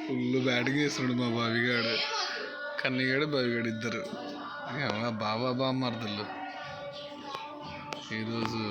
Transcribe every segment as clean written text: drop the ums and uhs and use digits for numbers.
Full batting చేస్తున్నాడు మా బావిగాడు, కన్నయ్యగాడు బావిగాడు ఇద్దరు బాబా బామ్మర్దులు. ఈరోజు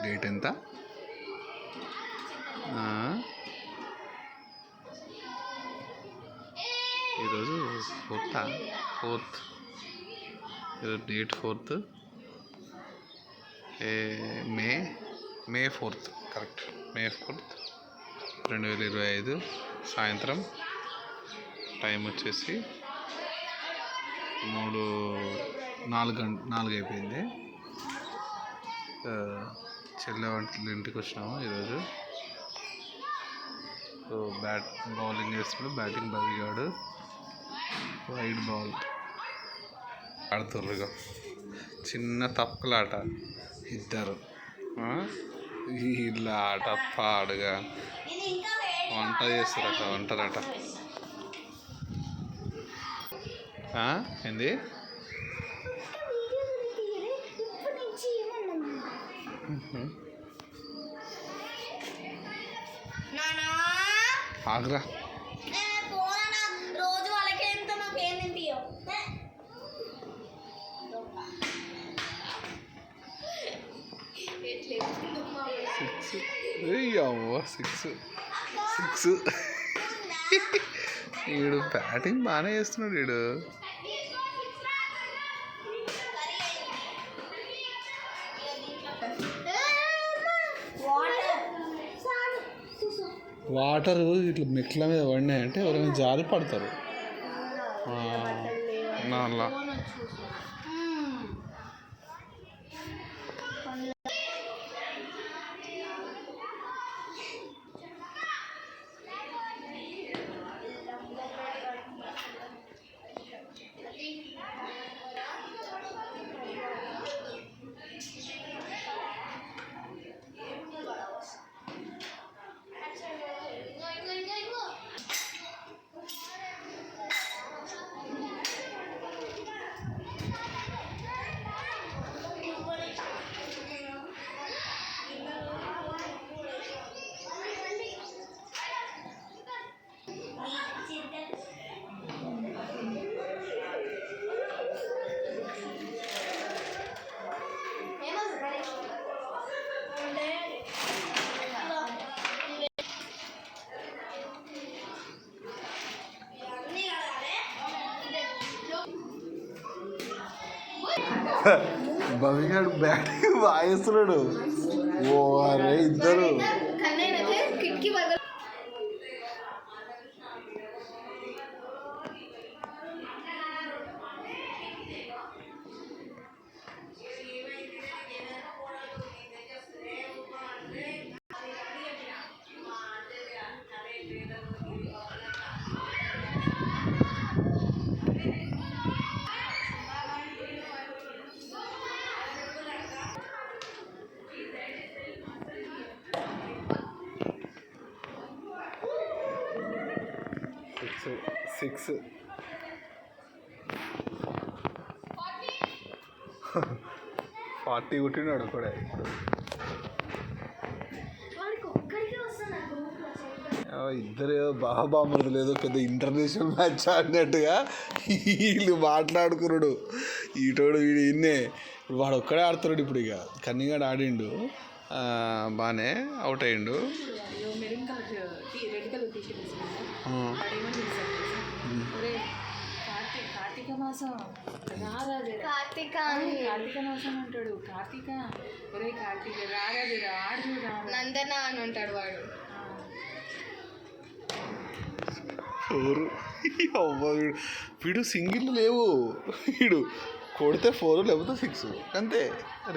డేట్ ఎంత? ఈరోజు ఫోర్త్ ఈరోజు డేట్ 4th మే 4th, కరెక్ట్. మే 4th 2025 సాయంత్రం. టైం వచ్చేసి 4 అయిపోయింది. చెల్లె వంటలు ఇంటికి వచ్చినాము ఈరోజు. సో బౌలింగ్ వేస్తున్నాడు, బ్యాటింగ్ బావిగాడు. వైడ్ బాల్ ఆడుతుర్రుగా, చిన్న తప్పులాట ఇద్దరు. ఇలా ఆట పాడుగా వంట చేస్తారట. ఏంది? ఆగ్రా సిక్స్. వీడు బ్యాటింగ్ బాగానే చేస్తున్నాడు వీడు. వాటర్ ఇట్లా మెట్ల మీద పడినాయంటే ఎవరైనా జారి పడతారు. అలా బవిగాడు బ్యాటింగ్ వాయిస్తున్నాడు. ఓ అరే ఇద్దరు సిక్స్ 40 కొట్టినాడు కూడా. ఇద్దరు బాబామరుదు లేదు, పెద్ద ఇంటర్నేషనల్ మ్యాచ్ ఆడినట్టుగా వీళ్ళు మాట్లాడుకున్నాడు. ఈటోడు వీడు ఇన్నే ఇప్పుడు వాడు ఒక్కడే ఆడుతున్నాడు. ఇప్పుడు ఇక కన్నీగాడు ఆడిండు బాగానే, అవుట్ అయ్యిండు. కార్తీక మాసం రారాదు, కార్తీక మాసం అంటాడు. కార్తీక ఒరే కార్తీక రారాదు, రాడు నందన అని ఉంటాడు వాడు. వీడు సింగిల్ లేవు, వీడు కొడితే 4 లేకపోతే 6 అంతే,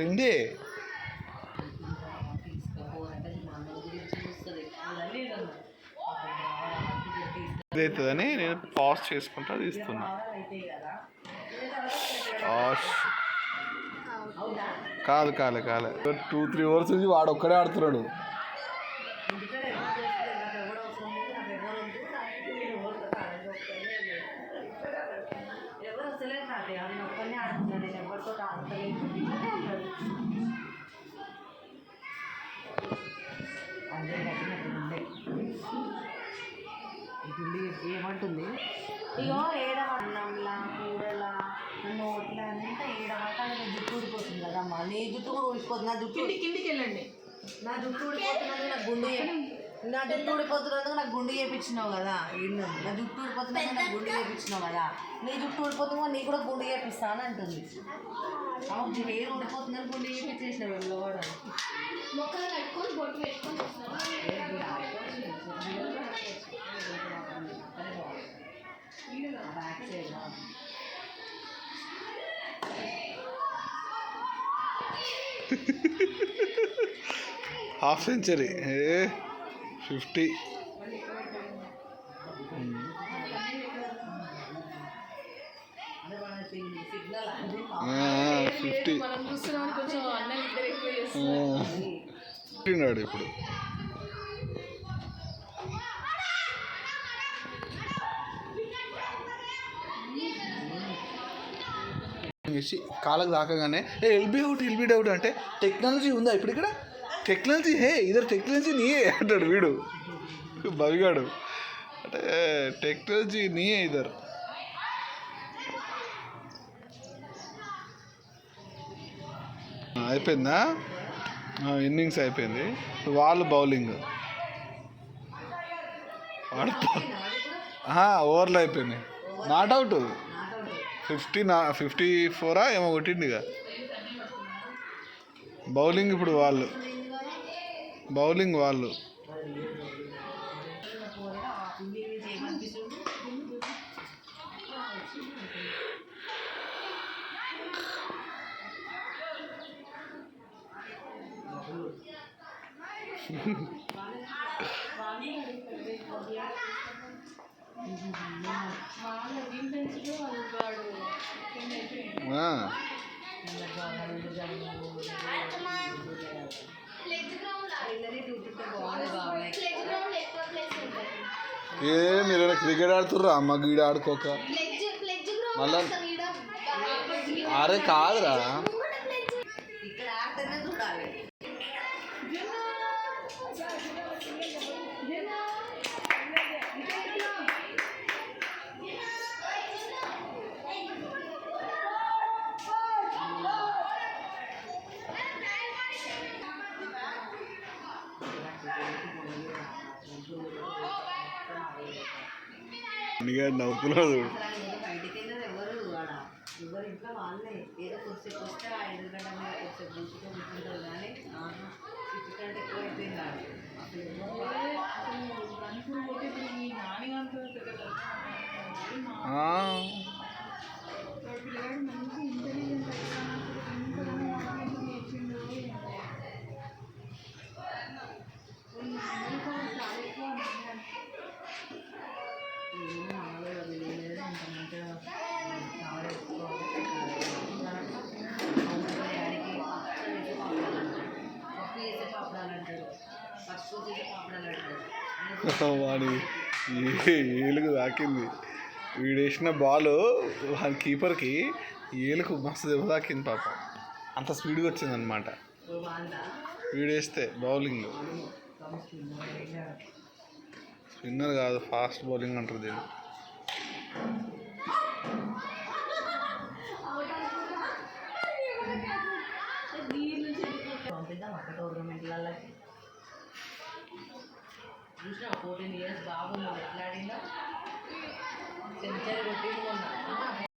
రెండే. అవుతుందని నేను పాజ్ చేసుకుంటా తీస్తున్నా. కాదు 2-3 అవర్స్ నుంచి వాడు ఒక్కడే ఆడుతున్నాడు. ఏమంటుంది ఇగో ఏడవన్నంలా కూరలా నోట్ల అంతా ఏడవక జుట్టు ఊడిపోతుంది కదమ్మా. నీ జుట్టు కూడా ఊడిపోతుంది. నా జుట్టు కిందికి వెళ్ళండి. నా జుట్టు ఊడిపోతున్నందుకు నాకు గుండు చేయించినావు కదా. నా జుట్టు ఊడిపోతున్నందుకు నాకు గుండు చేయించినావు కదా. నీ జుట్టు ఊడిపోతుందో నీ కూడా గుండు చేపిస్తా అని అంటుంది. నీ హెయిర్ ఊడిపోతుందని గుండు చేయించేసినావు వెళ్ళవాడు. Half century 50. ఇప్పుడు కాళ్ళకు దాకగానే ఎల్బీ అవుట్ అంటే టెక్నాలజీ ఉందా ఇప్పుడు ఇక్కడ? టెక్నాలజీ ఇద్దరు టెక్నాలజీ నీయే అంటాడు వీడు బలిగాడు. అంటే టెక్నాలజీ నీయే ఇద్దరు. అయిపోయిందా? ఇన్నింగ్స్ అయిపోయింది. వాళ్ళు బౌలింగ్ ఓవర్లు అయిపోయినాయి. నాట్ అవుట్ 54 ఏమో కొట్టిండిగా. బౌలింగ్ ఇప్పుడు వాళ్ళు మీరు క్రికెట్ ఆడుతుర్రా అమ్మ గీడ ఆడుకోక మళ్ళా. అరే కాదురా, నవ్వుతున్నాడు. వాడి ఏలుగు తాకింది. వీడు వేసిన బాల్ కీపర్కి ఏలుకు మస్తు దెబ్బ తాకింది పాప. అంత స్పీడ్గా వచ్చిందనమాట వీడు వేస్తే. బౌలింగ్ స్పిన్నర్ కాదు, ఫాస్ట్ బౌలింగ్ అంటారు దీన్ని. చూసిన 14 years బాబు ఎట్లా ఆడిందో. సెంచరీ కొట్టిండు మొన్న.